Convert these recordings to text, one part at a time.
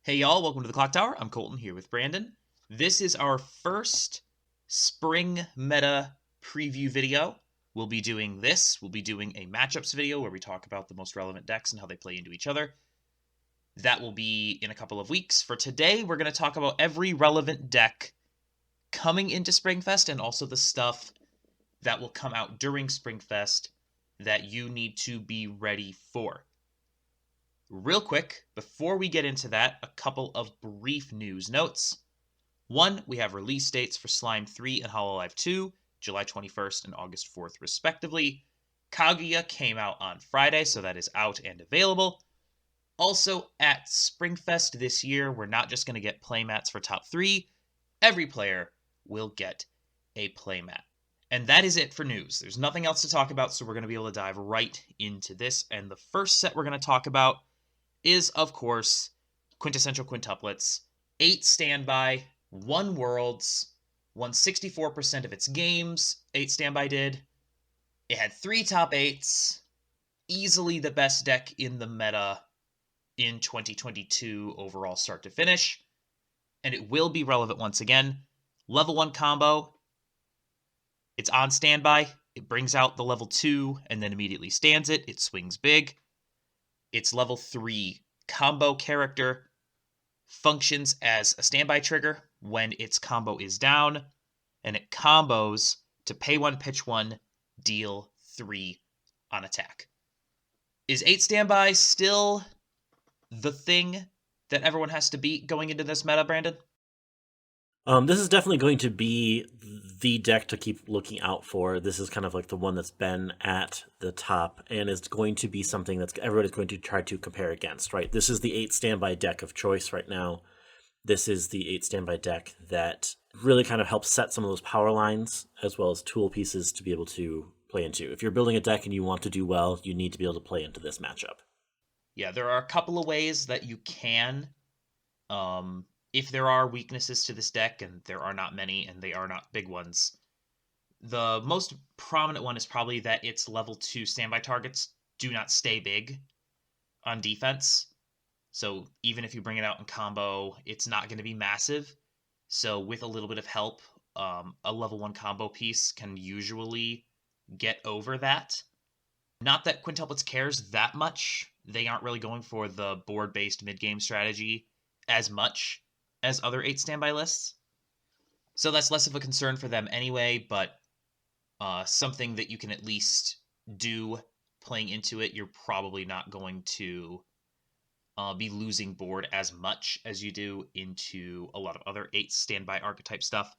Hey y'all, welcome to the Clock Tower. I'm Colton here with Brandon. This is our first spring meta preview video. We'll be doing a matchups video where we talk about the most relevant decks and how they play into each other. That will be in a couple of weeks. For today, we're going to talk about every relevant deck coming into Springfest and also the stuff that will come out during Springfest that you need to be ready for. Real quick, before we get into that, a couple of brief news notes. One, we have release dates for Slime 3 and Hololive 2, July 21st and August 4th, respectively. Kaguya came out on Friday, so that is out and available. Also, at Springfest this year, we're not just going to get playmats for top 3. Every player will get a playmat. And that is it for news. There's nothing else to talk about, so we're going to be able to dive right into this. And the first set we're going to talk about is, of course, Quintessential Quintuplets. 8 standby, 1 Worlds, won 64% of its games, 8 standby did. It had 3 top 8s, easily the best deck in the meta in 2022 overall start to finish, and it will be relevant once again. Level 1 combo, it's on standby, it brings out the level 2 and then immediately stands it, it swings big. Its level 3 combo character functions as a standby trigger when its combo is down, and it combos to pay 1, pitch 1, deal 3 on attack. Is 8 standby still the thing that everyone has to beat going into this meta, Brandon? This is definitely going to be the deck to keep looking out for. This is kind of like the one that's been at the top and is going to be something that's everybody's going to try to compare against, right? This is the 8 standby deck of choice right now. This is the 8 standby deck that really kind of helps set some of those power lines as well as tool pieces to be able to play into. If you're building a deck and you want to do well, you need to be able to play into this matchup. Yeah, there are a couple of ways that you can. If there are weaknesses to this deck, and there are not many, and they are not big ones, the most prominent one is probably that its level 2 standby targets do not stay big on defense. So even if you bring it out in combo, it's not going to be massive. So with a little bit of help, a level 1 combo piece can usually get over that. Not that Quintuplets cares that much. They aren't really going for the board-based mid-game strategy as much as other 8 standby lists. So that's less of a concern for them anyway, but something that you can at least do playing into it. You're probably not going to be losing board as much as you do into a lot of other 8 standby archetype stuff.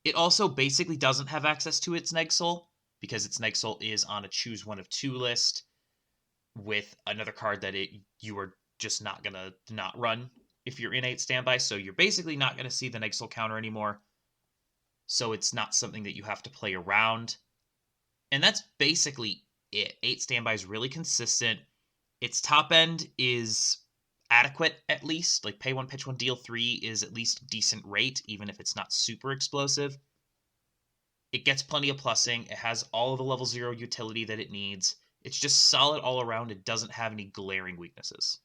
It also basically doesn't have access to its Neg Soul, because its Neg Soul is on a choose one of 2 list with another card that you are just not going to not run if you're in 8 standby, so you're basically not going to see the Neg Soul counter anymore. So it's not something that you have to play around. And that's basically it. 8 standby is really consistent. Its top end is adequate, at least. Like, pay 1, pitch 1, deal 3 is at least decent rate, even if it's not super explosive. It gets plenty of plussing. It has all of the level 0 utility that it needs. It's just solid all around. It doesn't have any glaring weaknesses.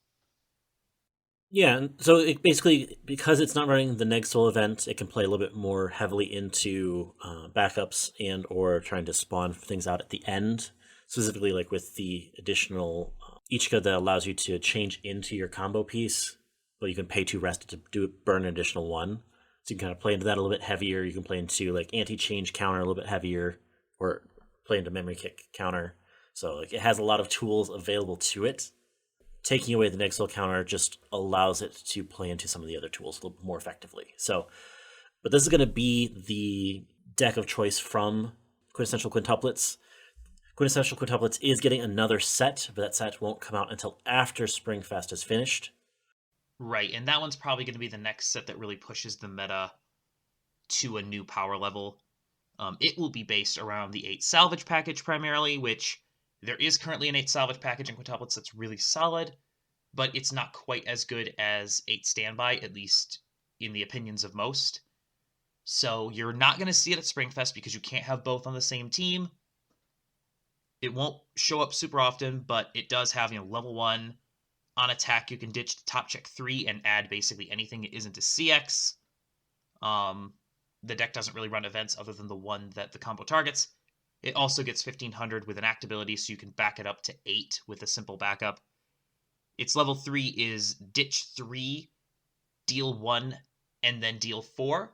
Yeah, and so it basically, because it's not running the Neg Soul event, it can play a little bit more heavily into backups and or trying to spawn things out at the end. Specifically, like with the additional Ichika that allows you to change into your combo piece, but you can pay 2 rest to burn an additional 1. So you can kind of play into that a little bit heavier. You can play into like anti-change counter a little bit heavier, or play into memory kick counter. So like it has a lot of tools available to it. Taking away the Neg Soul counter just allows it to play into some of the other tools a little more effectively. So, but this is going to be the deck of choice from Quintessential Quintuplets. Quintessential Quintuplets is getting another set, but that set won't come out until after Springfest is finished. Right, and that one's probably going to be the next set that really pushes the meta to a new power level. It will be based around the 8 salvage package primarily, which there is currently an 8 salvage package in Quintuplets that's really solid, but it's not quite as good as 8 standby, at least in the opinions of most. So you're not going to see it at Springfest because you can't have both on the same team. It won't show up super often, but it does have, level 1 On attack, you can ditch the top check 3 and add basically anything that isn't a CX. The deck doesn't really run events other than the one that the combo targets. It also gets 1500 with an act ability, so you can back it up to 8 with a simple backup. Its level 3 is ditch 3, deal 1, and then deal 4.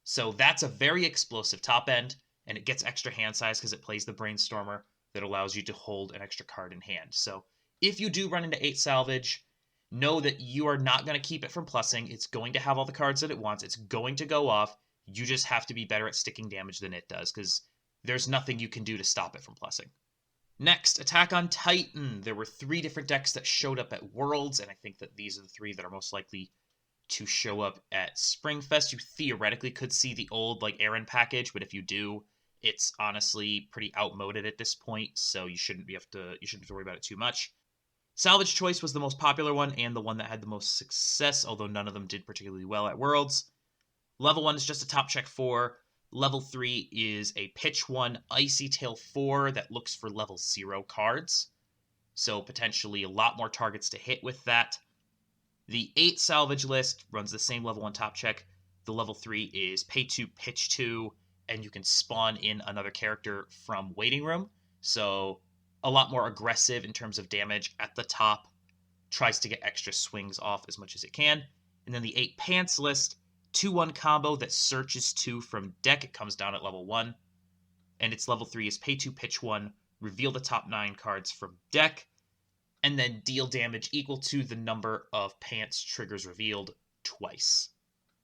So that's a very explosive top end, and it gets extra hand size because it plays the Brainstormer that allows you to hold an extra card in hand. So if you do run into 8 salvage, know that you are not going to keep it from plussing. It's going to have all the cards that it wants. It's going to go off. You just have to be better at sticking damage than it does, because there's nothing you can do to stop it from plussing. Next, Attack on Titan. There were 3 different decks that showed up at Worlds, and I think that these are the 3 that are most likely to show up at Springfest. You theoretically could see the old Aaron package, but if you do, it's honestly pretty outmoded at this point, so you shouldn't have to worry about it too much. Salvage Choice was the most popular one and the one that had the most success, although none of them did particularly well at Worlds. Level 1 is just a top check 4. Level 3 is a pitch 1 Icy Tail 4 that looks for level 0 cards, so potentially a lot more targets to hit with that. The 8 salvage list runs the same level 1 top check. The level 3 is pay 2, pitch 2, and you can spawn in another character from Waiting Room, so a lot more aggressive in terms of damage at the top. Tries to get extra swings off as much as it can. And then the 8 pants list, 2-1 combo that searches 2 from deck. It comes down at level 1. And its level 3 is pay 2, pitch 1, reveal the top 9 cards from deck, and then deal damage equal to the number of pants triggers revealed twice.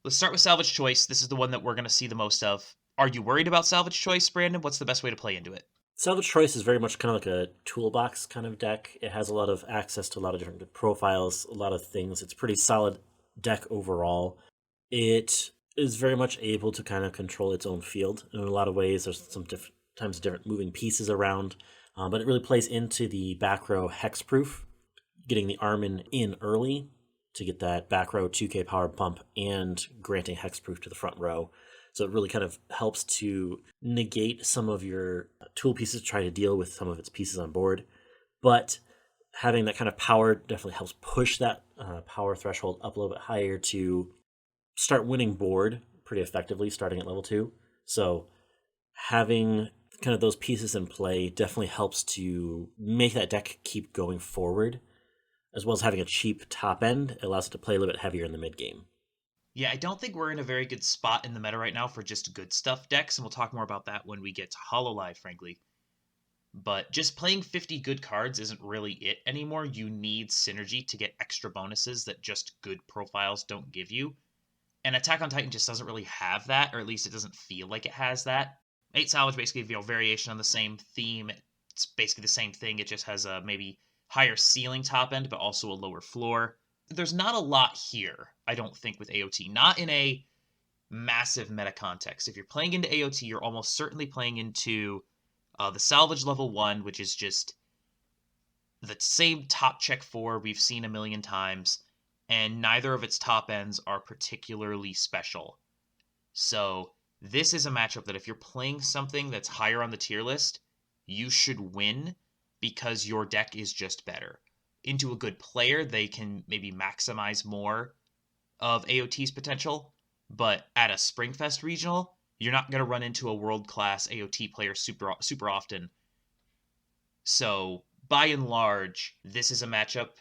Let's start with Salvage Choice. This is the one that we're going to see the most of. Are you worried about Salvage Choice, Brandon? What's the best way to play into it? Salvage Choice is very much kind of like a toolbox kind of deck. It has a lot of access to a lot of different profiles, a lot of things. It's a pretty solid deck overall. It is very much able to kind of control its own field in a lot of ways. There's some different moving pieces around, but it really plays into the back row hexproof, getting the Armin in early to get that back row 2k power bump and granting hexproof to the front row. So it really kind of helps to negate some of your tool pieces, try to deal with some of its pieces on board. But having that kind of power definitely helps push that power threshold up a little bit higher to start winning board pretty effectively starting at level 2. So having kind of those pieces in play definitely helps to make that deck keep going forward, as well as having a cheap top end. It allows it to play a little bit heavier in the mid game. Yeah, I don't think we're in a very good spot in the meta right now for just good stuff decks, and we'll talk more about that when we get to Hololive, frankly. But just playing 50 good cards isn't really it anymore. You need synergy to get extra bonuses that just good profiles don't give you. And Attack on Titan just doesn't really have that, or at least it doesn't feel like it has that. 8 Salvage basically, variation on the same theme. It's basically the same thing. It just has a maybe higher ceiling top end, but also a lower floor. There's not a lot here, I don't think, with AOT. Not in a massive meta context. If you're playing into AOT, you're almost certainly playing into the Salvage level 1, which is just the same top check 4 we've seen a million times, and neither of its top ends are particularly special. So this is a matchup that if you're playing something that's higher on the tier list, you should win because your deck is just better. Into a good player, they can maybe maximize more of AOT's potential, but at a Springfest regional, you're not going to run into a world-class AOT player super often. So, by and large, this is a matchup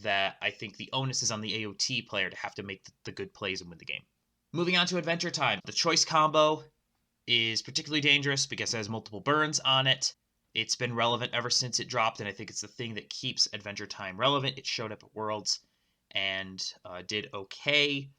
that I think the onus is on the AOT player to have to make the good plays and win the game. Moving on to Adventure Time. The choice combo is particularly dangerous because it has multiple burns on it. It's been relevant ever since it dropped, and I think it's the thing that keeps Adventure Time relevant. It showed up at Worlds and did okay.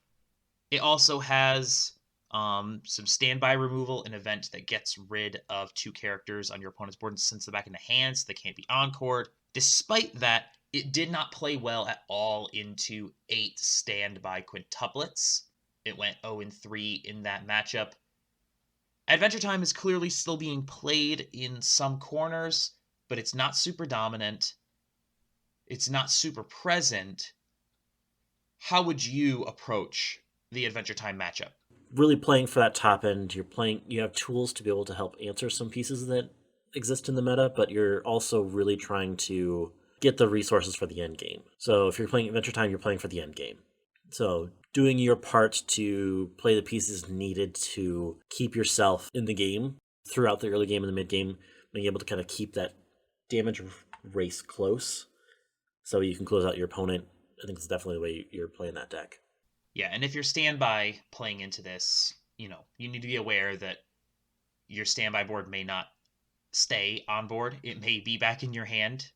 It also has some standby removal, an event that gets rid of 2 characters on your opponent's board and sends them back into hand so they can't be encored. Despite that, it did not play well at all into 8 standby quintuplets. It went 0-3 in that matchup. Adventure Time is clearly still being played in some corners, but it's not super dominant. It's not super present. How would you approach the Adventure Time matchup? Really playing for that top end, you have tools to be able to help answer some pieces that exist in the meta, but you're also really trying to get the resources for the end game. So if you're playing Adventure Time, you're playing for the end game. So doing your part to play the pieces needed to keep yourself in the game throughout the early game and the mid game, being able to kind of keep that damage race close so you can close out your opponent. I think it's definitely the way you're playing that deck. Yeah, and if you're standby playing into this, you need to be aware that your standby board may not stay on board. It may be back in your hand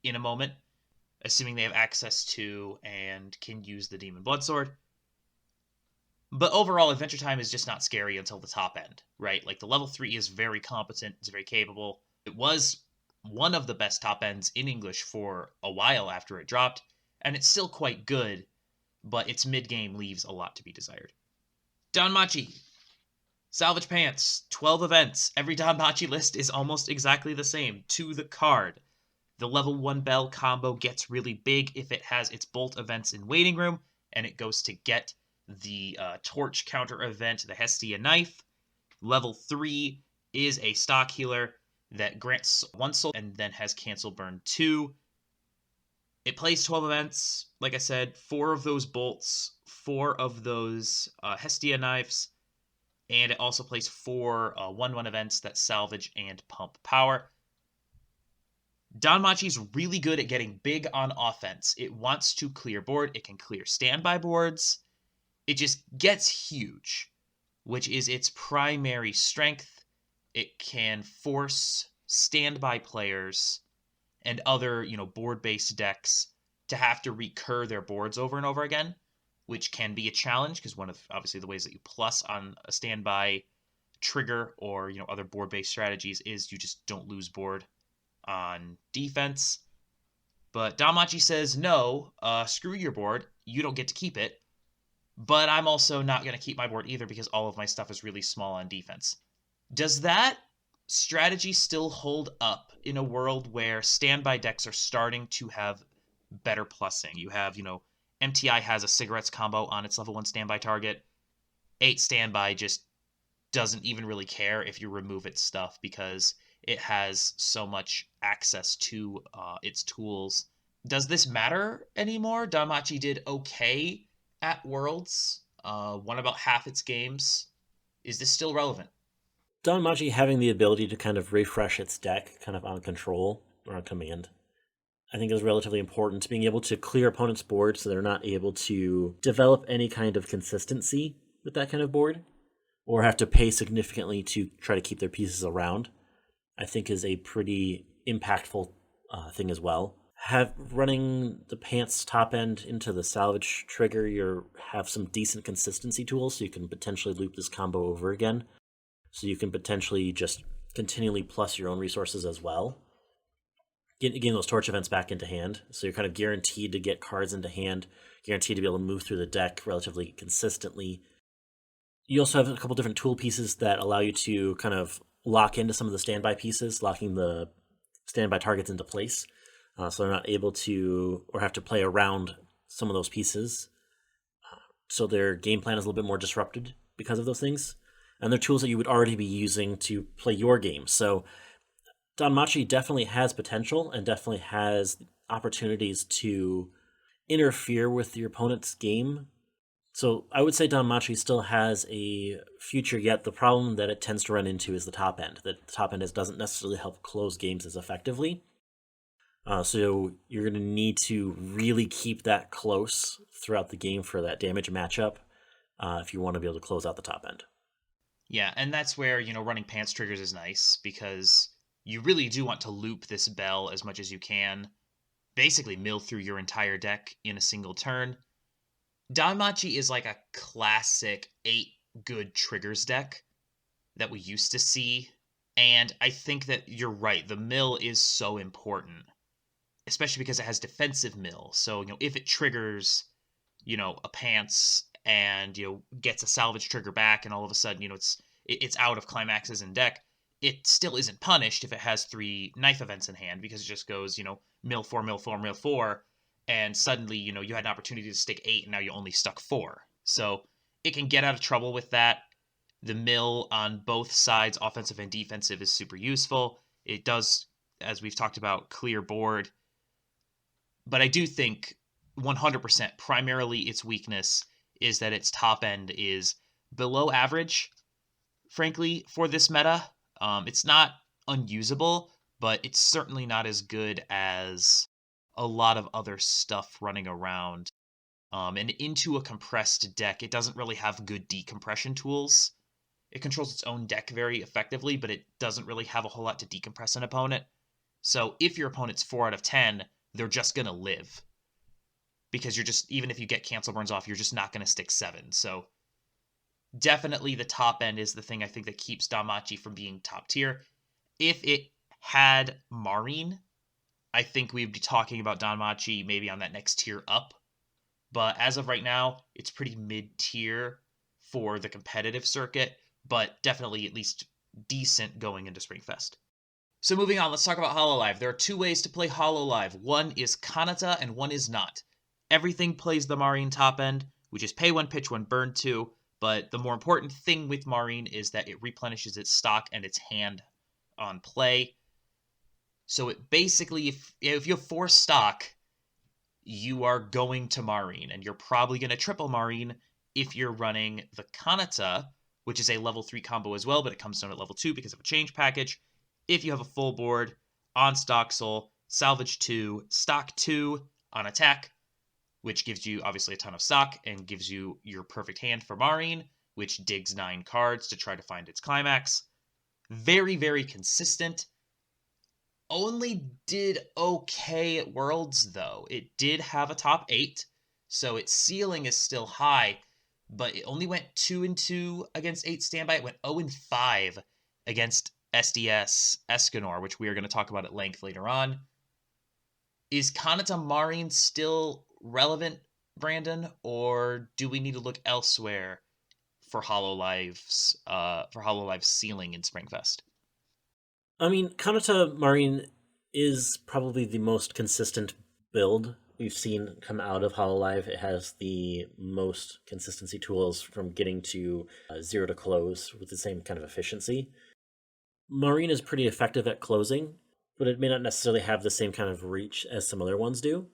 in a moment, assuming they have access to and can use the Demon Bloodsword. But overall, Adventure Time is just not scary until the top end, right? Like, the level 3 is very competent, it's very capable. It was one of the best top ends in English for a while after it dropped, and it's still quite good, but its mid-game leaves a lot to be desired. Danmachi. Salvage Pants. 12 events. Every Danmachi list is almost exactly the same, to the card. The level 1 bell combo gets really big if it has its bolt events in Waiting Room, and it goes to get the torch counter event, the Hestia Knife. Level 3 is a stock healer that grants 1 soul and then has Cancel Burn 2. It plays 12 events, like I said, 4 of those bolts, 4 of those Hestia Knives, and it also plays 4 1/1 events that salvage and pump power. Danmachi's really good at getting big on offense. It wants to clear board. It can clear standby boards. It just gets huge, which is its primary strength. It can force standby players and other, board-based decks to have to recur their boards over and over again, which can be a challenge because one of, obviously, the ways that you plus on a standby trigger or, other board-based strategies is you just don't lose board on defense. But Danmachi says, no, screw your board. You don't get to keep it. But I'm also not going to keep my board either because all of my stuff is really small on defense. Does that strategy still hold up in a world where standby decks are starting to have better plussing? You have, MTI has a cigarettes combo on its level 1 standby target. 8 standby just doesn't even really care if you remove its stuff because it has so much access to its tools. Does this matter anymore? Danmachi did okay at Worlds, won about half its games. Is this still relevant? Danmachi having the ability to kind of refresh its deck kind of on control or on command, I think is relatively important. Being able to clear opponents' boards so they're not able to develop any kind of consistency with that kind of board or have to pay significantly to try to keep their pieces around, I think is a pretty impactful thing as well. Running the pants top end into the salvage trigger, you have some decent consistency tools, so you can potentially loop this combo over again. So you can potentially just continually plus your own resources as well. Getting those torch events back into hand, so you're kind of guaranteed to get cards into hand, guaranteed to be able to move through the deck relatively consistently. You also have a couple different tool pieces that allow you to kind of lock into some of the standby pieces, locking the standby targets into place. So they're not able to or have to play around some of those pieces. So their game plan is a little bit more disrupted because of those things. And they're tools that you would already be using to play your game. So Danmachi definitely has potential and definitely has opportunities to interfere with your opponent's game. So I would say Danmachi still has a future, yet the problem that it tends to run into is the top end. The top end doesn't necessarily help close games as effectively. So you're going to need to really keep that close throughout the game for that damage matchup if you want to be able to close out the top end. Yeah, and that's where, running pants triggers is nice because you really do want to loop this bell as much as you can. Basically mill through your entire deck in a single turn. Danmachi is like a classic 8 good triggers deck that we used to see. And I think that you're right. The mill is so important, especially because it has defensive mill. So, if it triggers, a pants and, gets a salvage trigger back and all of a sudden, it's out of climaxes in deck, it still isn't punished if it has 3 knife events in hand because it just goes, mill 4, mill 4, mill 4, and suddenly, you had an opportunity to stick 8 and now you only stuck 4. So it can get out of trouble with that. The mill on both sides, offensive and defensive, is super useful. It does, as we've talked about, clear board. But I do think 100% primarily its weakness is that its top end is below average, frankly, for this meta. It's not unusable, but it's certainly not as good as a lot of other stuff running around. And into a compressed deck, it doesn't really have good decompression tools. It controls its own deck very effectively, but it doesn't really have a whole lot to decompress an opponent. So if your opponent's 4 out of 10, they're just going to live. Because you're just, even if you get cancel burns off, you're just not going to stick 7. So definitely the top end is the thing I think that keeps Danmachi from being top tier. If it had Marine, I think we'd be talking about Danmachi maybe on that next tier up. But as of right now, it's pretty mid-tier for the competitive circuit, but definitely at least decent going into Springfest. So moving on, let's talk about Hololive. There are 2 ways to play Hololive. One is Kanata and one is not. Everything plays the Marine top end, which is pay 1, pitch 1, burn 2, but the more important thing with Marine is that it replenishes its stock and its hand on play. So it basically, if you have 4 stock, you are going to Marine, and you're probably going to triple Marine if you're running the Kanata, which is a level 3 combo as well, but it comes down at level 2 because of a change package. If you have a full board on Stock Soul, salvage 2, stock 2 on attack, which gives you obviously a ton of stock and gives you your perfect hand for Marine, which digs 9 cards to try to find its climax. Very, very consistent. Only did okay at Worlds, though. It did have a top 8, so its ceiling is still high, but it only went 2-2 against 8 standby. It went 0-5 against SDS Escanor, which we are going to talk about at length later on. Is Kanata Marine still relevant, Brandon, or do we need to look elsewhere for Hololive's ceiling in Springfest? I mean, Kanata Marine is probably the most consistent build we've seen come out of Hololive. It has the most consistency tools from getting to 0 to close with the same kind of efficiency. Marine is pretty effective at closing, but it may not necessarily have the same kind of reach as some other ones do.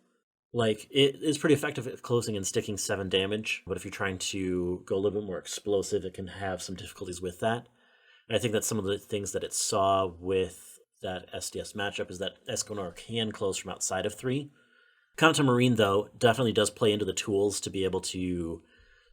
Like, it is pretty effective at closing and sticking 7 damage, but if you're trying to go a little bit more explosive, it can have some difficulties with that. And I think that's some of the things that it saw with that SDS matchup is that Escanor can close from outside of 3. Kanata Marine, though, definitely does play into the tools to be able to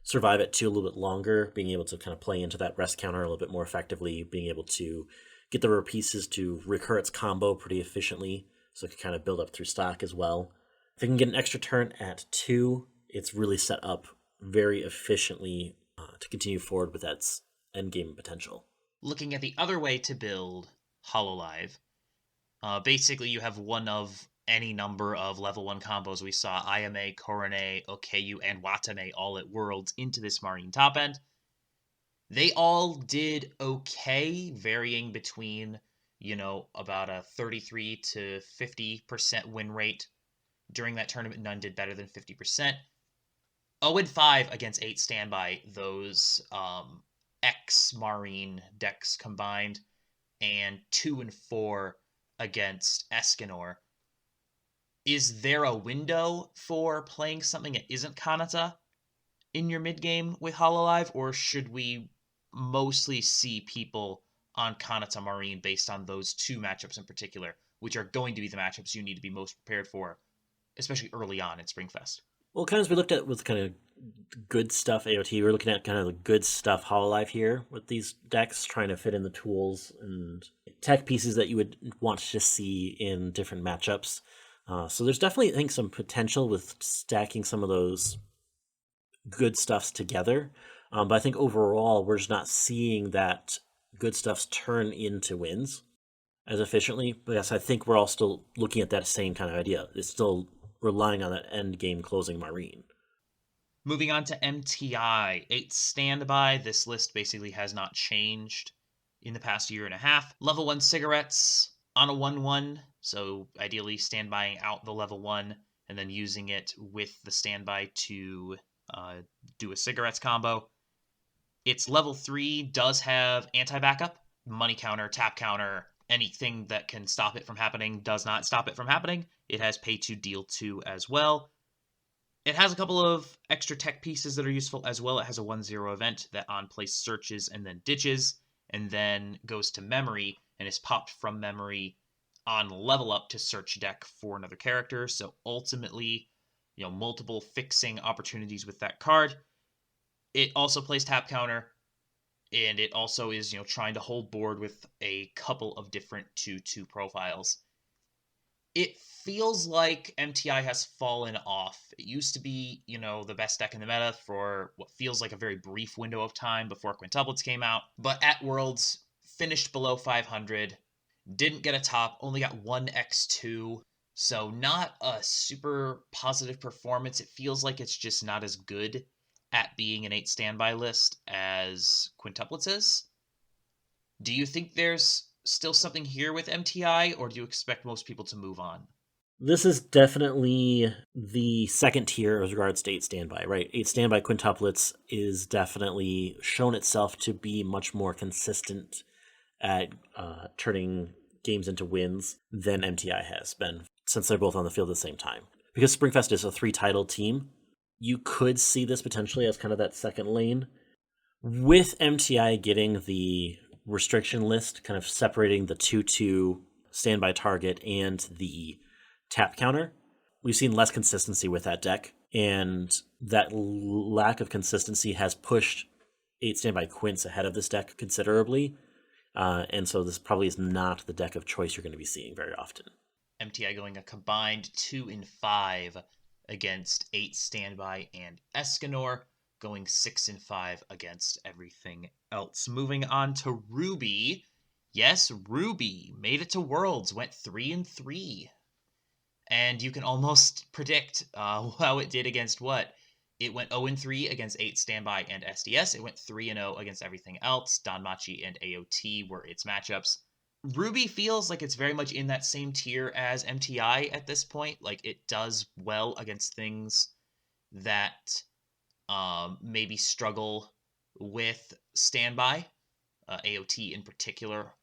survive at 2 a little bit longer, being able to kind of play into that rest counter a little bit more effectively, being able to get the rare pieces to recur its combo pretty efficiently, so it can kind of build up through stock as well. If it can get an extra turn at 2, it's really set up very efficiently to continue forward with its endgame potential. Looking at the other way to build Hololive, basically you have one of any number of level 1 combos. We saw Ayame, Korone, Okayu, and Watame all at Worlds into this Marine top end. They all did okay, varying between, about a 33 to 50% win rate. During that tournament, none did better than 50%. 0-5 against 8 standby, those X-Marine decks combined, and 2-4 against Escanor. Is there a window for playing something that isn't Kanata in your mid-game with Hololive, or should we mostly see people on Kanata Marine based on those 2 matchups in particular, which are going to be the matchups you need to be most prepared for, especially early on in Springfest? Well, kind of as we looked at with kind of good stuff AOT, we're looking at kind of the good stuff Hololive here with these decks, trying to fit in the tools and tech pieces that you would want to see in different matchups. So there's definitely, I think, some potential with stacking some of those good stuffs together. But I think overall, we're just not seeing that good stuffs turn into wins as efficiently. But yes, I think we're all still looking at that same kind of idea. It's still relying on that end game closing Marine. Moving on to MTI, 8 standby. This list basically has not changed in the past year and a half. Level 1 cigarettes on a 1-1, so ideally standbying out the level 1 and then using it with the standby to do a cigarettes combo. Its level 3 does have anti-backup, money counter, tap counter, anything that can stop it from happening does not stop it from happening. It has pay 2, deal 2 as well. It has a couple of extra tech pieces that are useful as well. It has a 1-0 event that on play searches and then ditches, and then goes to memory and is popped from memory on level up to search deck for another character. So ultimately, multiple fixing opportunities with that card. It also plays tap counter, and it also is, trying to hold board with a couple of different 2/2 profiles. It feels like MTI has fallen off. It used to be, the best deck in the meta for what feels like a very brief window of time before quintuplets came out. But at Worlds, finished below 500, didn't get a top, only got 1x2. So not a super positive performance. It feels like it's just not as good at being an 8 standby list as quintuplets is. Do you think there's still something here with MTI, or do you expect most people to move on? This is definitely the second tier as regards to 8 standby, right? 8 standby quintuplets is definitely shown itself to be much more consistent at turning games into wins than MTI has been, since they're both on the field at the same time. Because Springfest is a 3-title team, you could see this potentially as kind of that second lane. With MTI getting the restriction list, kind of separating the 2/2 standby target and the tap counter, we've seen less consistency with that deck, and that lack of consistency has pushed 8 standby quints ahead of this deck considerably, and so this probably is not the deck of choice you're going to be seeing very often. MTI going a combined 2-5 against 8 standby and Escanor, going 6-5 against everything else. Moving on to Ruby. Yes, Ruby made it to Worlds, went 3-3. And you can almost predict how it did against what? It went 0-3 against 8 standby and SDS. It went 3-0 against everything else. Danmachi and AOT were its matchups. Ruby feels like it's very much in that same tier as MTI at this point. Like, it does well against things that maybe struggle with standby, AOT in particular.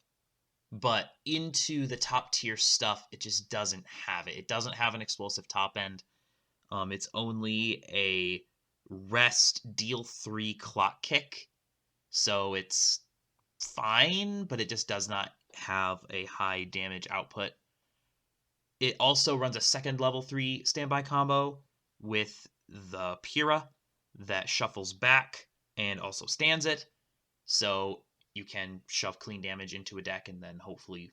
But into the top tier stuff, it just doesn't have it. It doesn't have an explosive top end. It's only a rest deal 3 clock kick. So it's fine, but it just does not have a high damage output. It also runs a second level 3 standby combo with the Pyrrha that shuffles back and also stands it. So you can shove clean damage into a deck and then hopefully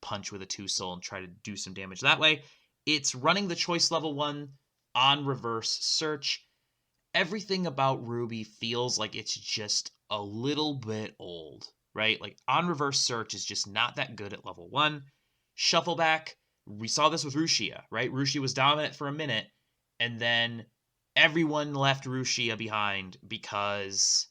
punch with a 2-soul and try to do some damage that way. It's running the choice level 1 on reverse search. Everything about Ruby feels like it's just a little bit old, right? Like, on reverse search is just not that good at level 1. Shuffle back, we saw this with Rushia, right? Rushia was dominant for a minute, and then everyone left Rushia behind because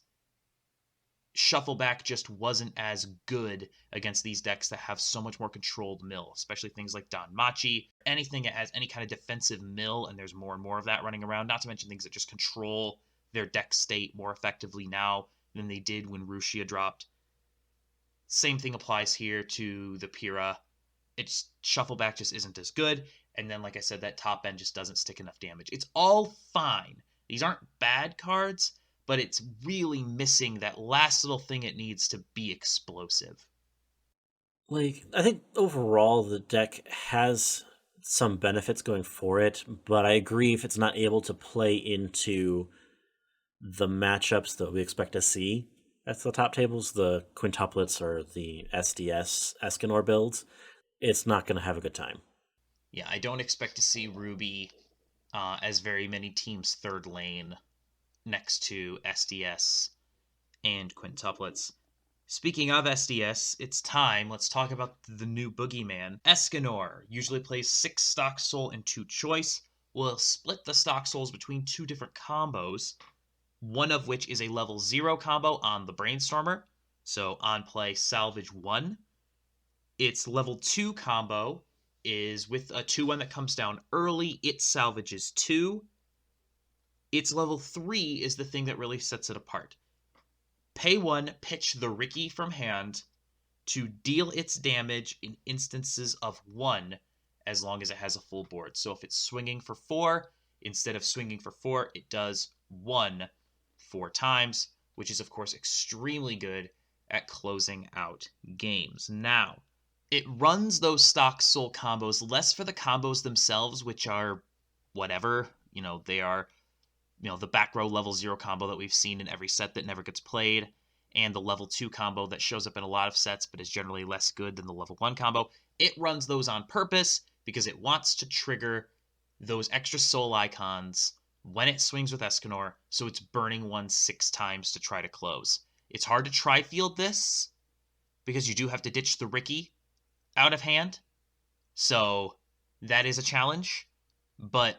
Shuffleback just wasn't as good against these decks that have so much more controlled mill, especially things like Danmachi. Anything that has any kind of defensive mill, and there's more and more of that running around, not to mention things that just control their deck state more effectively now than they did when Rushia dropped. Same thing applies here to the Pyrrha. It's Shuffleback just isn't as good, and then, like I said, that top end just doesn't stick enough damage. It's all fine. These aren't bad cards, but it's really missing that last little thing it needs to be explosive. Like, I think overall the deck has some benefits going for it, but I agree if it's not able to play into the matchups that we expect to see at the top tables, the quintuplets or the SDS Escanor builds, it's not going to have a good time. Yeah, I don't expect to see Ruby as very many teams third lane next to SDS and quintuplets. Speaking of SDS, it's time. Let's talk about the new boogeyman. Escanor usually plays 6 stock soul and 2 choice. We'll split the stock souls between 2 different combos, one of which is a level 0 combo on the Brainstormer. So on play, salvage 1. Its level 2 combo is with a 2/1 that comes down early. It salvages 2. Its level 3 is the thing that really sets it apart. Pay 1, pitch the Ricky from hand, to deal its damage in instances of 1 as long as it has a full board. So if it's swinging for 4, instead of swinging for 4, it does 1 4 times, which is, of course, extremely good at closing out games. Now, it runs those stock soul combos less for the combos themselves, which are whatever. They are, the back row level 0 combo that we've seen in every set that never gets played, and the level 2 combo that shows up in a lot of sets but is generally less good than the level 1 combo. It runs those on purpose because it wants to trigger those extra soul icons when it swings with Escanor, so it's burning one 6 times to try to close. It's hard to tri-field this because you do have to ditch the Ricky out of hand, so that is a challenge, but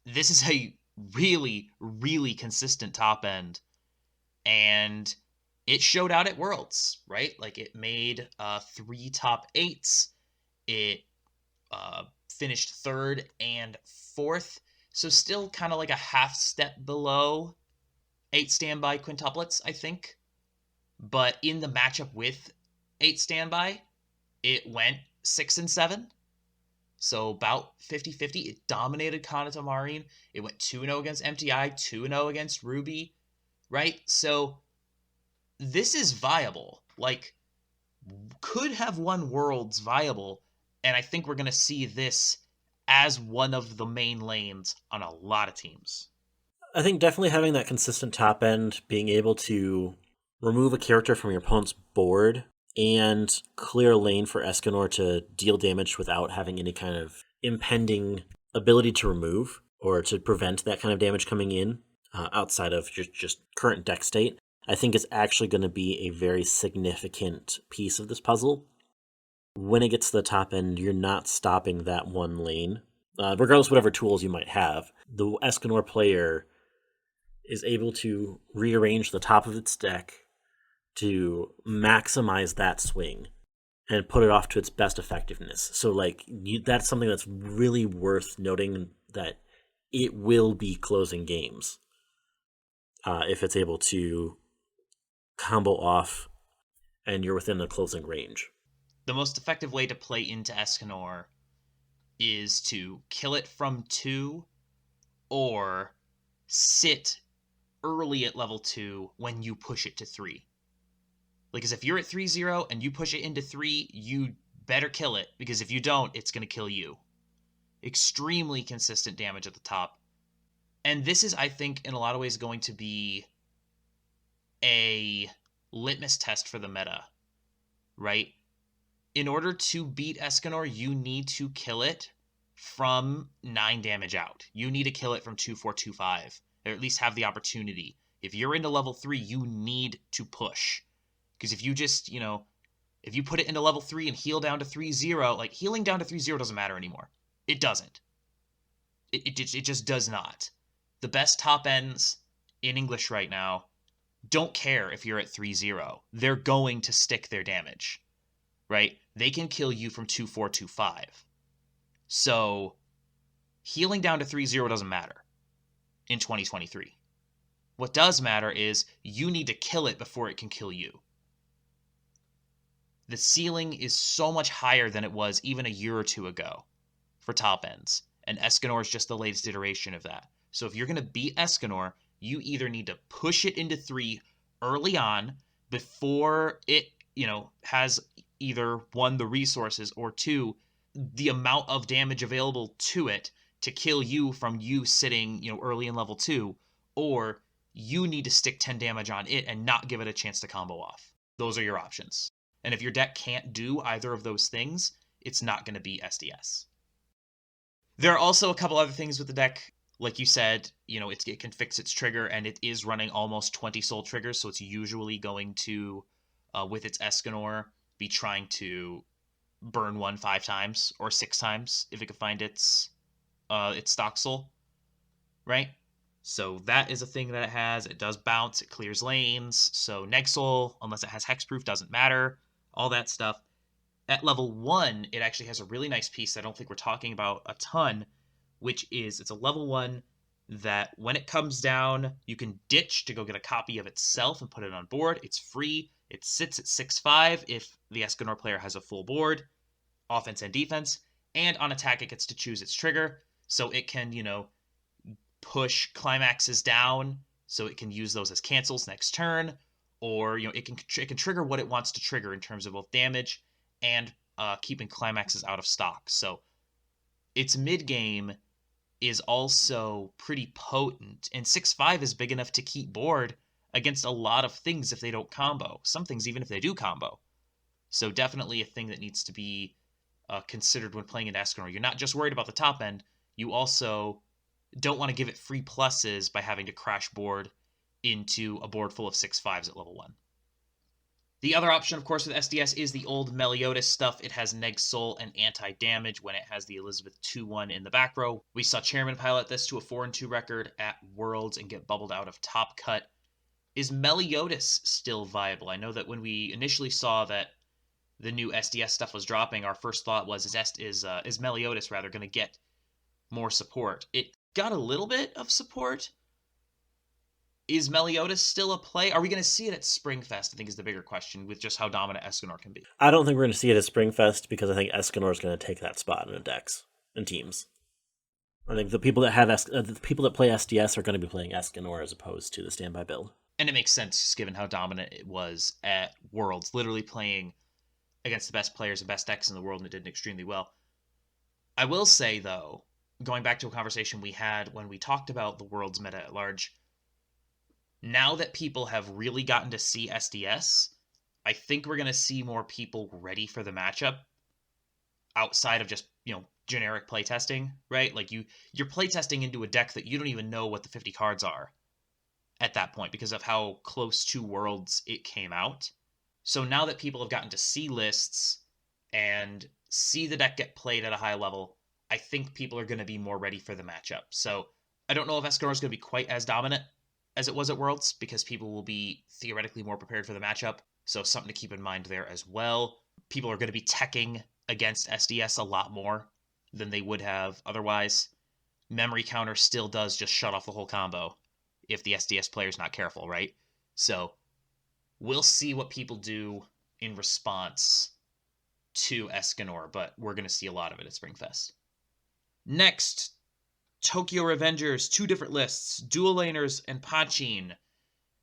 this is a really, really consistent top end, and it showed out at Worlds, right? Like, it made 3 top 8s. It finished 3rd and 4th, so still kind of like a half step below 8 standby quintuplets, I think. But in the matchup with 8 standby, it went 6 and 7. So about 50-50. It dominated Kanata Marine. It went 2-0 against MTI, 2-0 against Ruby, right? So this is viable. Like, could have won Worlds viable, and I think we're going to see this as one of the main lanes on a lot of teams. I think definitely having that consistent top end, being able to remove a character from your opponent's board and clear a lane for Escanor to deal damage without having any kind of impending ability to remove or to prevent that kind of damage coming in outside of just current deck state, I think is actually going to be a very significant piece of this puzzle. When it gets to the top end, you're not stopping that one lane. Regardless of whatever tools you might have, the Escanor player is able to rearrange the top of its deck to maximize that swing and put it off to its best effectiveness. So, that's something that's really worth noting, that it will be closing games if it's able to combo off and you're within the closing range. The most effective way to play into Escanor is to kill it from 2 or sit early at level 2 when you push it to 3. Because if you're at 3-0 and you push it into 3, you better kill it, because if you don't, it's going to kill you. Extremely consistent damage at the top. And this is, I think, in a lot of ways going to be a litmus test for the meta, right? In order to beat Escanor, you need to kill it from 9 damage out. You need to kill it from 2-4-2-5, or at least have the opportunity. If you're into level 3, you need to push. Because if you just, if you put it into level 3 and heal down to 3-0, like, healing down to 3-0 doesn't matter anymore. It doesn't. It just does not. The best top ends in English right now don't care if you're at 3-0. They're going to stick their damage, right? They can kill you from 2-4-2-5. So healing down to 3-0 doesn't matter in 2023. What does matter is you need to kill it before it can kill you. The ceiling is so much higher than it was even a year or 2 ago for top ends, and Escanor is just the latest iteration of that. So if you're going to beat Escanor, you either need to push it into 3 early on before it, has either 1, the resources, or 2, the amount of damage available to it to kill you from you sitting, early in level 2, or you need to stick 10 damage on it and not give it a chance to combo off. Those are your options. And if your deck can't do either of those things, it's not going to be SDS. There are also a couple other things with the deck. Like you said, it can fix its trigger, and it is running almost 20 soul triggers, so it's usually going to, with its Escanor, be trying to burn 1 5 times or 6 times if it can find its stock soul, right? So that is a thing that it has. It does bounce, it clears lanes, so Neg Soul, unless it has hexproof, doesn't matter. All that stuff. At level 1, it actually has a really nice piece that I don't think we're talking about a ton, which is it's a level 1 that when it comes down, you can ditch to go get a copy of itself and put it on board. It's free. It sits at 6-5 if the Escanor player has a full board, offense and defense, and on attack it gets to choose its trigger, so it can, push climaxes down, so it can use those as cancels next turn, or it can trigger what it wants to trigger in terms of both damage and keeping climaxes out of stock. So its mid game is also pretty potent, and 6-5 is big enough to keep board against a lot of things if they don't combo. Some things even if they do combo. So definitely a thing that needs to be considered when playing an Escanor. You're not just worried about the top end, you also don't want to give it free pluses by having to crash board into a board full of 6-5s at level 1. The other option, of course, with SDS is the old Meliodas stuff. It has Neg Soul and anti-damage when it has the Elizabeth 2-1 in the back row. We saw Chairman pilot this to a 4-2 record at Worlds and get bubbled out of Top Cut. Is Meliodas still viable? I know that when we initially saw that the new SDS stuff was dropping, our first thought was, is Meliodas rather going to get more support? It got a little bit of support. Is Meliodas still a play? Are we going to see it at Springfest, I think is the bigger question, with just how dominant Escanor can be. I don't think we're going to see it at Springfest because I think Escanor is going to take that spot in the decks and teams. I think the people that play SDS are going to be playing Escanor as opposed to the standby build. And it makes sense just given how dominant it was at Worlds, literally playing against the best players and best decks in the world, and it did extremely well. I will say, though, going back to a conversation we had when we talked about the Worlds meta at large, now that people have really gotten to see SDS, I think we're going to see more people ready for the matchup outside of just, generic playtesting, right? Like you're playtesting into a deck that you don't even know what the 50 cards are at that point because of how close to Worlds it came out. So now that people have gotten to see lists and see the deck get played at a high level, I think people are going to be more ready for the matchup. So I don't know if Escanor is going to be quite as dominant as it was at Worlds because people will be theoretically more prepared for the matchup. So something to keep in mind there as well. People are going to be teching against SDS a lot more than they would have otherwise. Memory counter still does just shut off the whole combo if the SDS player is not careful, right? So we'll see what people do in response to Escanor, but we're going to see a lot of it at Springfest. Next, Tokyo Revengers, 2 different lists, Dual Laners and Pachin.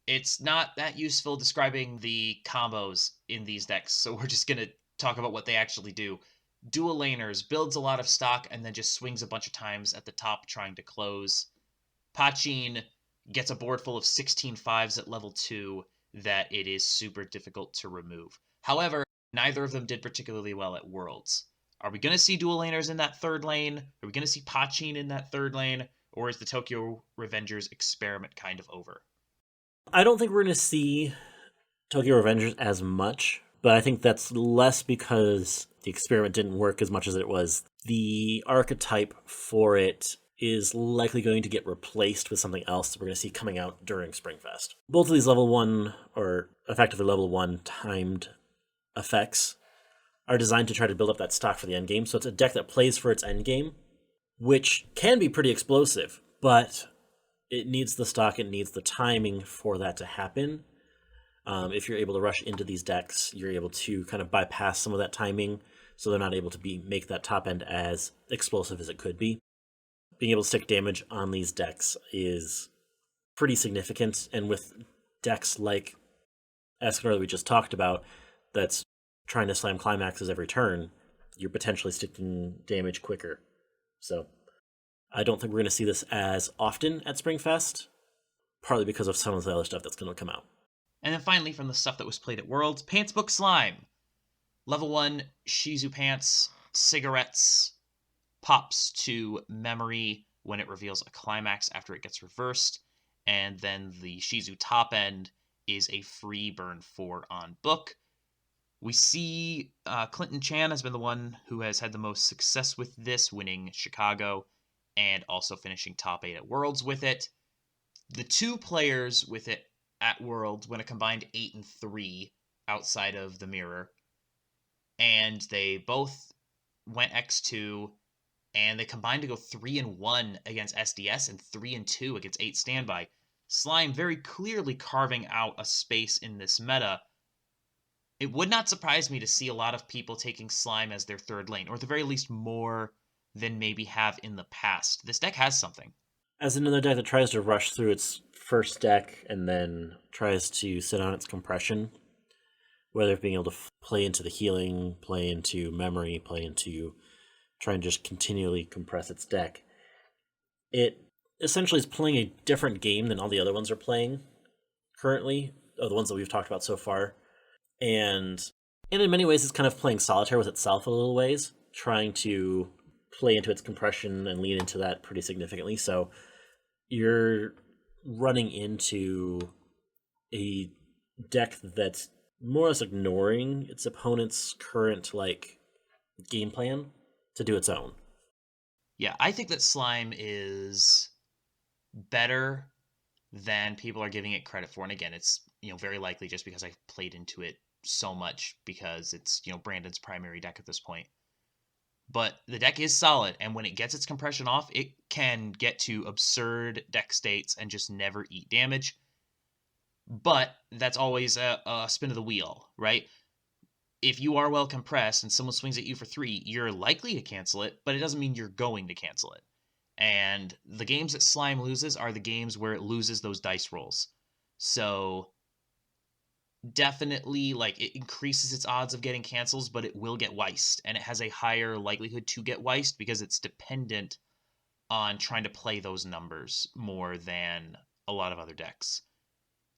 It's not that useful describing the combos in these decks, so we're just going to talk about what they actually do. Dual Laners builds a lot of stock and then just swings a bunch of times at the top trying to close. Pachin gets a board full of 16 5s at level 2 that it is super difficult to remove. However, neither of them did particularly well at Worlds. Are we going to see Dual Laners in that third lane? Are we going to see Pachin in that third lane? Or is the Tokyo Revengers experiment kind of over? I don't think we're going to see Tokyo Revengers as much, but I think that's less because the experiment didn't work as much as it was. The archetype for it is likely going to get replaced with something else that we're going to see coming out during Springfest. Both of these level 1, or effectively level 1 timed effects are designed to try to build up that stock for the end game. So it's a deck that plays for its end game, which can be pretty explosive, but it needs the stock, it needs the timing for that to happen. If you're able to rush into these decks, you're able to kind of bypass some of that timing, so they're not able to make that top end as explosive as it could be. Being able to stick damage on these decks is pretty significant, and with decks like Escanor that we just talked about, that's trying to slam climaxes every turn, you're potentially sticking damage quicker. So I don't think we're going to see this as often at Springfest, partly because of some of the other stuff that's going to come out. And then finally, from the stuff that was played at Worlds, Pants Book Slime. Level 1, Shizu Pants, cigarettes, pops to memory when it reveals a climax after it gets reversed. And then the Shizu top end is a free burn 4 on book. We see Clinton Chan has been the one who has had the most success with this, winning Chicago and also finishing top 8 at Worlds with it. The 2 players with it at Worlds went a combined 8-3 outside of the mirror. And they both went X2, and they combined to go 3-1 against SDS and 3-2 against 8 standby. Slime very clearly carving out a space in this meta It would not surprise me to see a lot of people taking Slime as their third lane, or at the very least more than maybe have in the past. This deck has something. As another deck that tries to rush through its first deck and then tries to sit on its compression, whether it's being able to play into the healing, play into memory, play into try and just continually compress its deck, it essentially is playing a different game than all the other ones are playing currently, or the ones that we've talked about so far. And in many ways, it's kind of playing solitaire with itself a little ways, trying to play into its compression and lean into that pretty significantly. So you're running into a deck that's more or less ignoring its opponent's current game plan to do its own. Yeah, I think that Slime is better than people are giving it credit for. And again, it's very likely just because I've played into it so much because it's Brandon's primary deck at this point. But the deck is solid, and when it gets its compression off, it can get to absurd deck states and just never eat damage. But that's always a spin of the wheel, right? If you are well compressed and someone swings at you for 3, you're likely to cancel it, but it doesn't mean you're going to cancel it. And the games that Slime loses are the games where it loses those dice rolls. So definitely, it increases its odds of getting cancels, but it will get Weissed, and it has a higher likelihood to get Weissed because it's dependent on trying to play those numbers more than a lot of other decks.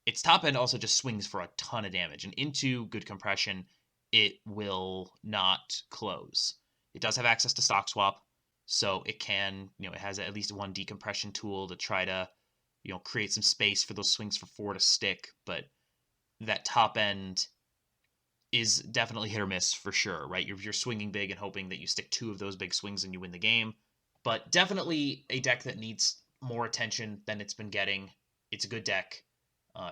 Its top end also just swings for a ton of damage, and into good compression, it will not close. It does have access to stock swap, so it can, it has at least one decompression tool to try to, create some space for those swings for 4 to stick, but that top end is definitely hit or miss for sure, right? You're swinging big and hoping that you stick 2 of those big swings and you win the game. But definitely a deck that needs more attention than it's been getting. It's a good deck.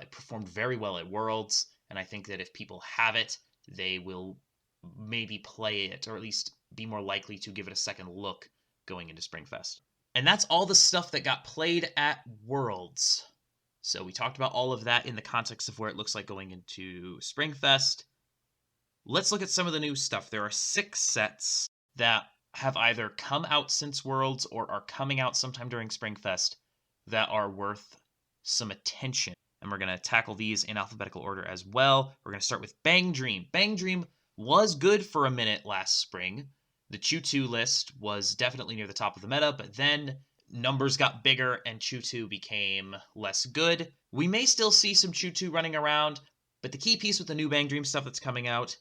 It performed very well at Worlds, and I think that if people have it, they will maybe play it, or at least be more likely to give it a second look going into Springfest. And that's all the stuff that got played at Worlds. So we talked about all of that in the context of where it looks like going into Springfest. Let's look at some of the new stuff. There are 6 sets that have either come out since Worlds or are coming out sometime during Springfest that are worth some attention. And we're going to tackle these in alphabetical order as well. We're going to start with Bang Dream. Bang Dream was good for a minute last spring. The Choo-Choo list was definitely near the top of the meta, but then numbers got bigger and Choo-Choo became less good. We may still see some Choo-Choo running around, but the key piece with the new Bang Dream stuff that's coming out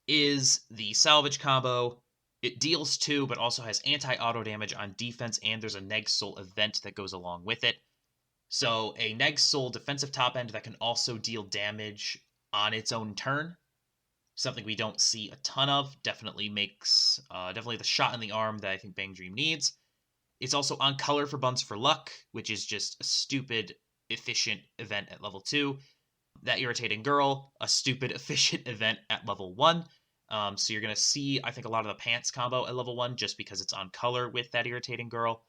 is the salvage combo. It deals 2, but also has anti-auto damage on defense, and there's a Neg Soul event that goes along with it. So a Neg Soul defensive top end that can also deal damage on its own turn. Something we don't see a ton of. Definitely makes definitely the shot in the arm that I think Bang Dream needs. It's also on color for Buns for Luck, which is just a stupid, efficient event at level 2. That Irritating Girl, a stupid, efficient event at level 1. So you're going to see, I think, a lot of the Pants combo at level 1 just because it's on color with that Irritating Girl.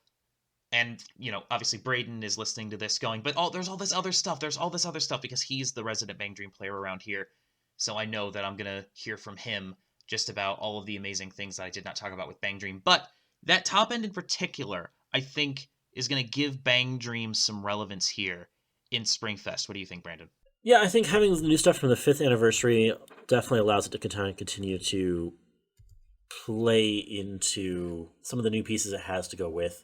And, obviously Braden is listening to this going, but there's all this other stuff. There's all this other stuff because he's the resident Bang Dream player around here. So I know that I'm going to hear from him just about all of the amazing things that I did not talk about with Bang Dream. But that top end in particular, I think, is going to give Bang Dream some relevance here in Springfest. What do you think, Brandon? Yeah, I think having the new stuff from the 5th anniversary definitely allows it to continue to play into some of the new pieces it has to go with.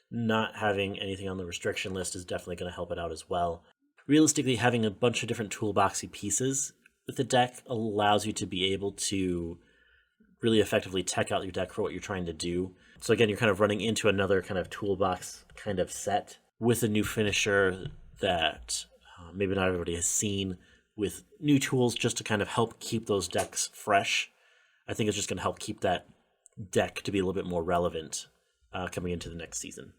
Not having anything on the restriction list is definitely going to help it out as well. Realistically, having a bunch of different toolboxy pieces with the deck allows you to be able to really effectively tech out your deck for what you're trying to do. So again, you're kind of running into another kind of toolbox kind of set with a new finisher that maybe not everybody has seen, with new tools just to kind of help keep those decks fresh. I think it's just going to help keep that deck to be a little bit more relevant coming into the next season.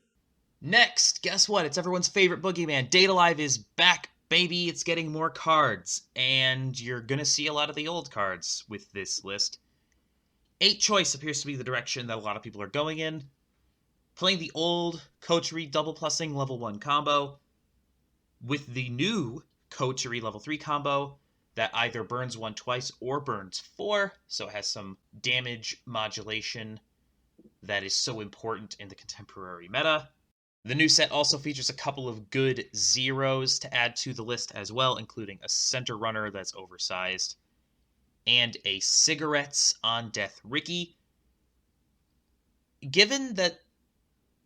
Next, guess what? It's everyone's favorite boogeyman. Data Live is back, baby. It's getting more cards, and you're going to see a lot of the old cards with this list. 8 choice appears to be the direction that a lot of people are going in. Playing the old Coterie double plussing level 1 combo with the new Coterie level 3 combo. that either burns 1 twice or burns 4, so it has some damage modulation that is so important in the contemporary meta. The new set also features a couple of good zeros to add to the list as well, including a center runner that's oversized and a cigarettes on death Ricky. Given that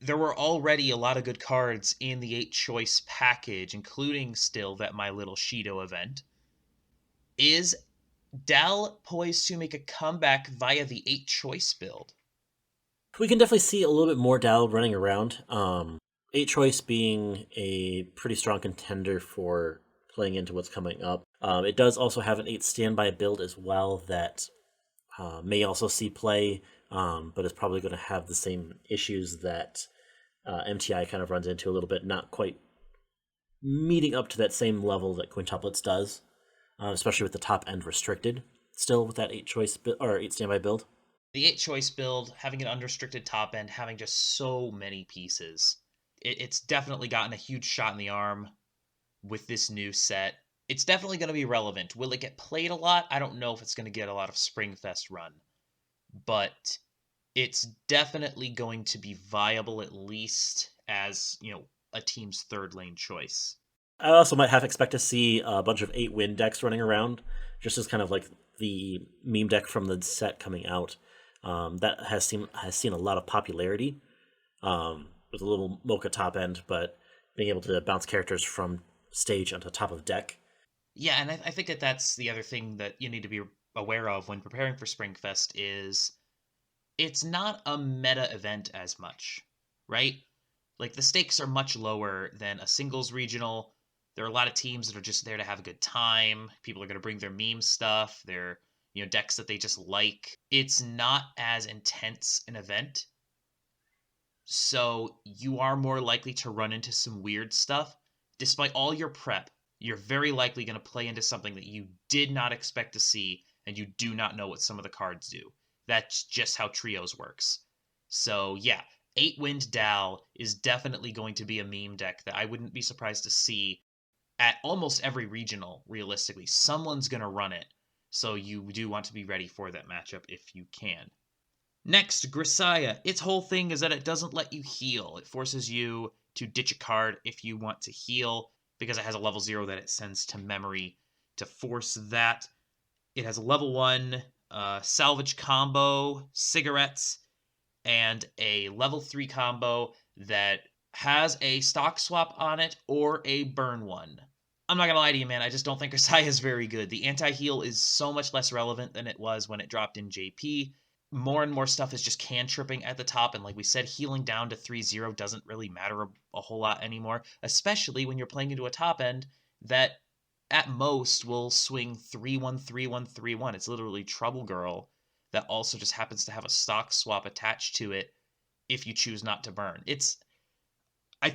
there were already a lot of good cards in the 8 choice package, including still that My Little Shido event, is Dal poised to make a comeback via the 8 choice build? We can definitely see a little bit more Dal running around. 8 choice being a pretty strong contender for playing into what's coming up. It does also have an 8 standby build as well that may also see play, but is probably going to have the same issues that MTI kind of runs into a little bit, not quite meeting up to that same level that quintuplets does, especially with the top end restricted still with that 8 choice or 8 standby build. The 8 choice build, having an unrestricted top end, having just so many pieces, it's definitely gotten a huge shot in the arm with this new set. It's definitely going to be relevant. Will it get played a lot? I don't know if it's going to get a lot of Springfest run, but it's definitely going to be viable, at least as, a team's third lane choice. I also might expect to see a bunch of 8 win decks running around, just as kind of like the meme deck from the set coming out. That has seen a lot of popularity with a little mocha top end, but being able to bounce characters from stage onto top of deck. Yeah, and I think that that's the other thing that you need to be aware of when preparing for Springfest is it's not a meta event as much, right? Like the stakes are much lower than a singles regional. There are a lot of teams that are just there to have a good time. People are going to bring their meme stuff, their decks that they just like. It's not as intense an event. So you are more likely to run into some weird stuff. Despite all your prep, you're very likely going to play into something that you did not expect to see and you do not know what some of the cards do. That's just how trios works. So yeah, 8 Wind Dal is definitely going to be a meme deck that I wouldn't be surprised to see at almost every regional, realistically. Someone's going to run it. So you do want to be ready for that matchup if you can. Next, Grisaya. Its whole thing is that it doesn't let you heal. It forces you to ditch a card if you want to heal, because it has a level 0 that it sends to memory to force that. It has a level 1 salvage combo, cigarettes, and a level 3 combo that has a stock swap on it or a burn one. I'm not gonna lie to you, man. I just don't think Grisaya is very good. The anti-heal is so much less relevant than it was when it dropped in JP. More and more stuff is just cantripping at the top, and like we said, healing down to 3-0 doesn't really matter a whole lot anymore, especially when you're playing into a top end that at most will swing 3-1, 3-1, 3-1. It's literally Trouble Girl that also just happens to have a stock swap attached to it if you choose not to burn.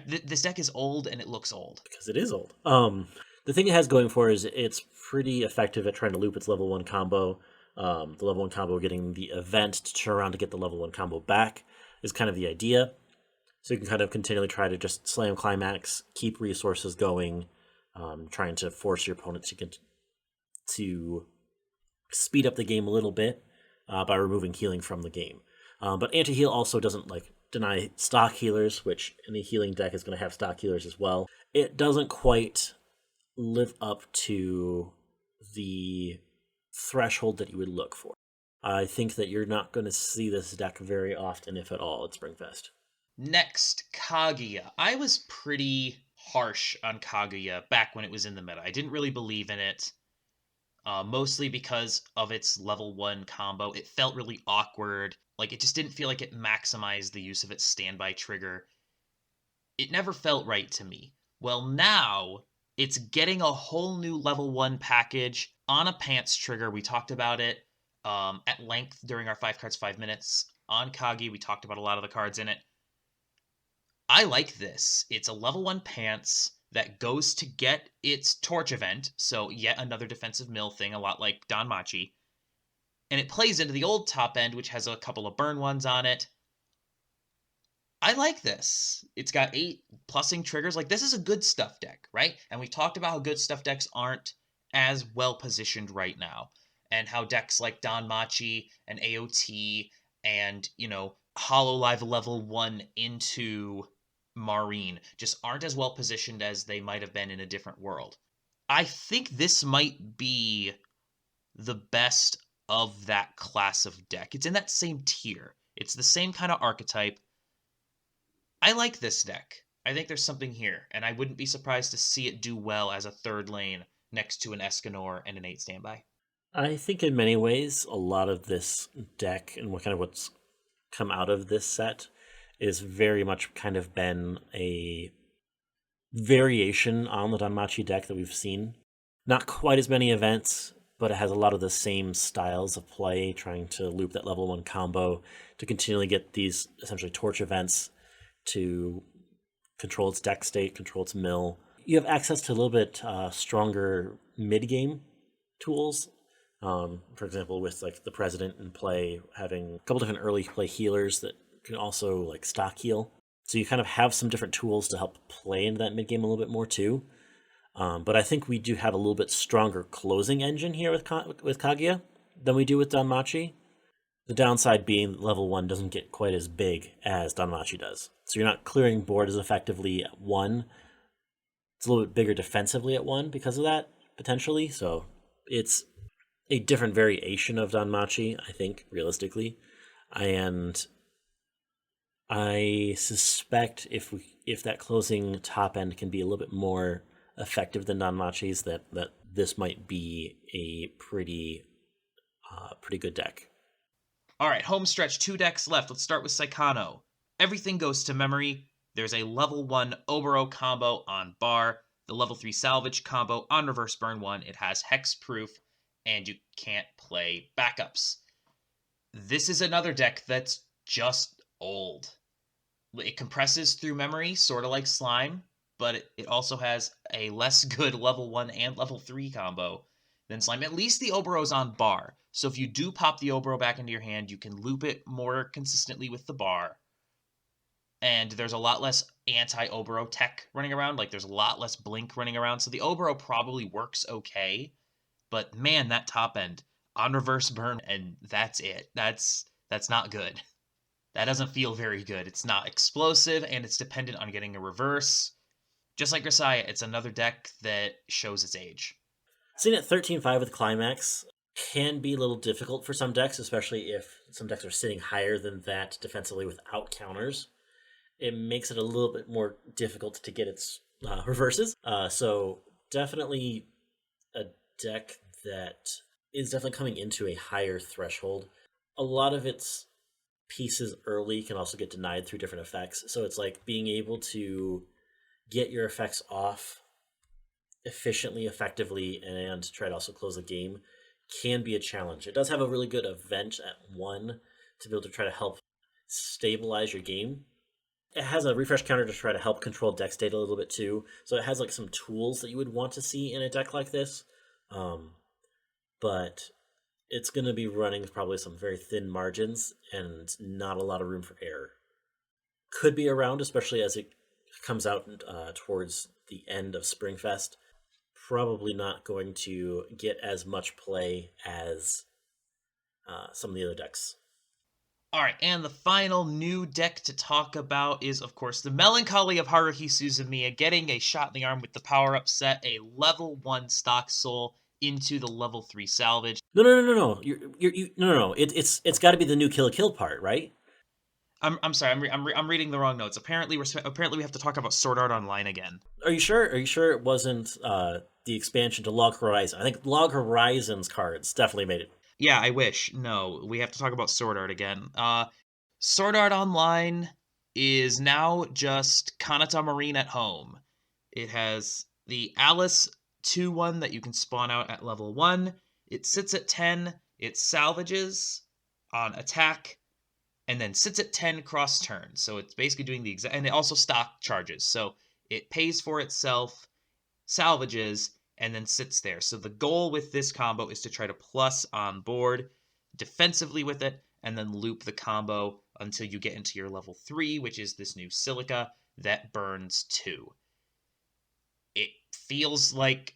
This deck is old and it looks old. Because it is old. The thing it has going for is it's pretty effective at trying to loop its level 1 combo. The level 1 combo getting the event to turn around to get the level 1 combo back is kind of the idea. So you can kind of continually try to just slam climax, keep resources going, trying to force your opponent to speed up the game a little bit by removing healing from the game. But anti-heal also doesn't deny stock healers, which any healing deck is going to have stock healers as well. It doesn't quite live up to the threshold that you would look for. I think that you're not going to see this deck very often, if at all, at Springfest. Next, Kaguya. I was pretty harsh on Kaguya back when it was in the meta. I didn't really believe in it, mostly because of its level 1 combo. It felt really awkward. It just didn't feel like it maximized the use of its standby trigger. It never felt right to me. Well, now it's getting a whole new level 1 package on a pants trigger. We talked about it at length during our 5 cards 5 minutes on Kagi. We talked about a lot of the cards in it. I like this. It's a level 1 pants that goes to get its torch event, so yet another defensive mill thing, a lot like Danmachi. And it plays into the old top end, which has a couple of burn ones on it. I like this. It's got 8 plussing triggers. This is a good stuff deck, right? And we've talked about how good stuff decks aren't as well positioned right now, and how decks like Danmachi and AOT and, Hololive level 1 into Marine just aren't as well positioned as they might have been in a different world. I think this might be the best of that class of deck. It's in that same tier. It's the same kind of archetype. I like this deck. I think there's something here, and I wouldn't be surprised to see it do well as a third lane next to an Escanor and an 8 standby. I think in many ways, a lot of this deck and what's come out of this set is very much kind of been a variation on the Danmachi deck that we've seen. Not quite as many events, but it has a lot of the same styles of play, trying to loop that level 1 combo to continually get these essentially torch events to control its deck state, control its mill. You have access to a little bit stronger mid-game tools. For example, with like the President in play, having a couple different early play healers that can also like stock heal. So you kind of have some different tools to help play into that mid-game a little bit more too. But I think we do have a little bit stronger closing engine here with Kaguya than we do with Danmachi. The downside being level 1 doesn't get quite as big as Danmachi does. So you're not clearing board as effectively at 1. It's a little bit bigger defensively at 1 because of that, potentially. So it's a different variation of Danmachi, I think, realistically. And I suspect if that closing top end can be a little bit more effective than Danmachi's, that this might be a pretty good deck. All right, home stretch, 2 decks left. Let's start with Saikano. Everything goes to memory. There's a level 1 Oboro combo on bar, the level 3 Salvage combo on reverse burn 1. It has hexproof, and you can't play backups. This is another deck that's just old. It compresses through memory, sort of like Slime, but it also has a less good level 1 and level 3 combo than Slime. At least the Oboro's on bar. So if you do pop the Oboro back into your hand, you can loop it more consistently with the bar. And there's a lot less anti-Oboro tech running around. Like, there's a lot less blink running around. So the Oboro probably works okay. But man, that top end on reverse burn, and that's it. That's not good. That doesn't feel very good. It's not explosive, and it's dependent on getting a reverse. Just like Grisaya, it's another deck that shows its age. Sitting at 13-5 with Climax can be a little difficult for some decks, especially if some decks are sitting higher than that defensively without counters. It makes it a little bit more difficult to get its reverses. So definitely a deck that is definitely coming into a higher threshold. A lot of its pieces early can also get denied through different effects. So it's like being able to get your effects off efficiently, effectively, and try to also close the game can be a challenge. It does have a really good event at 1 to be able to try to help stabilize your game. It has a refresh counter to try to help control deck state a little bit too. So it has like some tools that you would want to see in a deck like this. But it's going to be running probably some very thin margins and not a lot of room for error. Could be around, especially as it comes out towards the end of Springfest. Probably not going to get as much play as some of the other decks. All right, and the final new deck to talk about is, of course, the Melancholy of Haruhi Suzumiya, getting a shot in the arm with the power-up set, a level 1 stock soul into the level 3 salvage. No. No. It's got to be the new Kill part, right? I'm sorry, I'm reading the wrong notes. Apparently we have to talk about Sword Art Online again. Are you sure? Are you sure it wasn't the expansion to Log Horizon? I think Log Horizon's cards definitely made it. Yeah, I wish. No, we have to talk about Sword Art again. Sword Art Online is now just Kanata Marine at home. It has the Alice 2-1 that you can spawn out at level 1. It sits at 10. It salvages on attack, and then sits at 10 cross turn. So it's basically doing the exact... And it also stock charges. So it pays for itself, salvages, and then sits there. So the goal with this combo is to try to plus on board defensively with it, and then loop the combo until you get into your level 3, which is this new Silica that burns 2. It feels like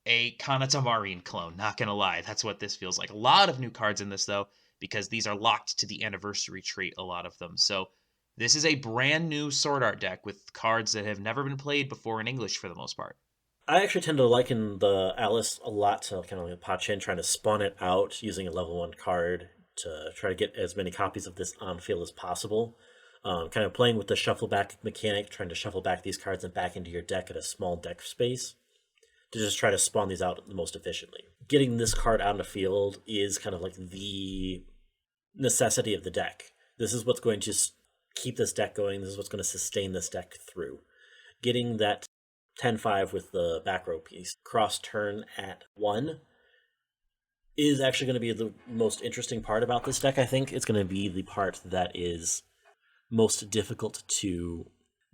a Kanata Marine clone, not gonna lie. That's what this feels like. A lot of new cards in this, though, because these are locked to the anniversary trait, a lot of them. So this is a brand new Sword Art deck with cards that have never been played before in English for the most part. I actually tend to liken the Atlas a lot to kind of like Pachin, trying to spawn it out using a level 1 card to try to get as many copies of this on field as possible. Kind of playing with the shuffle back mechanic, trying to shuffle back these cards and back into your deck at a small deck space to just try to spawn these out the most efficiently. Getting this card out in the field is kind of like the necessity of the deck. This is what's going to keep this deck going. This is what's going to sustain this deck through. Getting that 10-5 with the back row piece cross turn at 1 is actually going to be the most interesting part about this deck. I think it's going to be the part that is most difficult to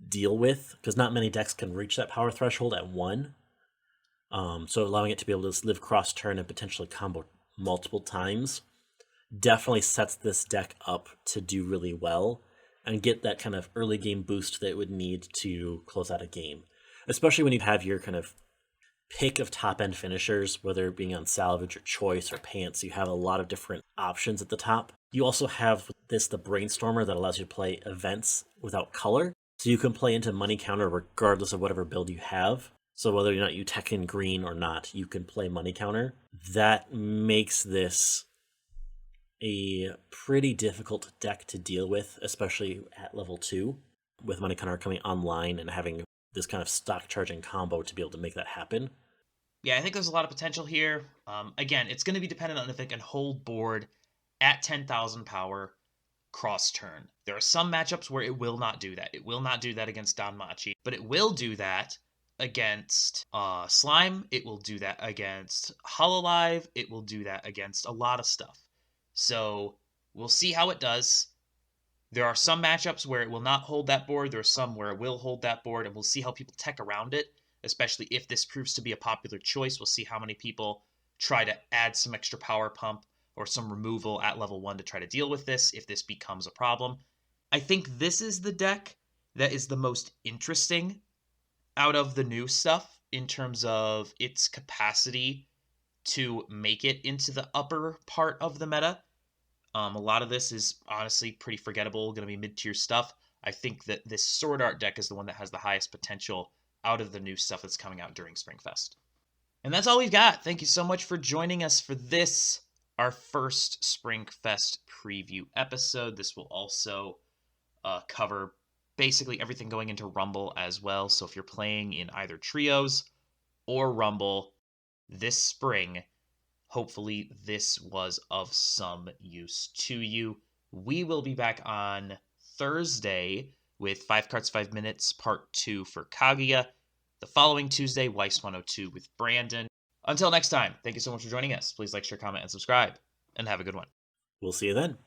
deal with, because not many decks can reach that power threshold at 1. So allowing it to be able to live cross turn and potentially combo multiple times definitely sets this deck up to do really well and get that kind of early game boost that it would need to close out a game. Especially when you have your kind of pick of top end finishers, whether it being on salvage or choice or pants, you have a lot of different options at the top. You also have the brainstormer that allows you to play events without color. So you can play into money counter regardless of whatever build you have. So whether or not you tech in green or not, you can play money counter. That makes this a pretty difficult deck to deal with, especially at level 2, with money counter coming online and having this kind of stock charging combo to be able to make that happen. Yeah, I think there's a lot of potential here. Again, it's going to be dependent on if it can hold board at 10,000 power cross turn. There are some matchups where it will not do that. It will not do that against Danmachi, but it will do that against Slime. It will do that against Hololive. It will do that against a lot of stuff. So we'll see how it does. There are some matchups where it will not hold that board. There are some where it will hold that board, and we'll see how people tech around it, especially if this proves to be a popular choice. We'll see how many people try to add some extra power pump or some removal at level 1 to try to deal with this if this becomes a problem. I think this is the deck that is the most interesting out of the new stuff in terms of its capacity to make it into the upper part of the meta. A lot of this is honestly pretty forgettable, going to be mid-tier stuff. I think that this Sword Art deck is the one that has the highest potential out of the new stuff that's coming out during Springfest. And that's all we've got. Thank you so much for joining us for this, our first Springfest preview episode. This will also cover basically everything going into Rumble as well. So if you're playing in either Trios or Rumble this spring, hopefully this was of some use to you. We will be back on Thursday with 5 Cards 5 Minutes Part 2 for Kaguya. The following Tuesday, Weiss 102 with Brandon. Until next time, thank you so much for joining us. Please like, share, comment, and subscribe, and have a good one. We'll see you then.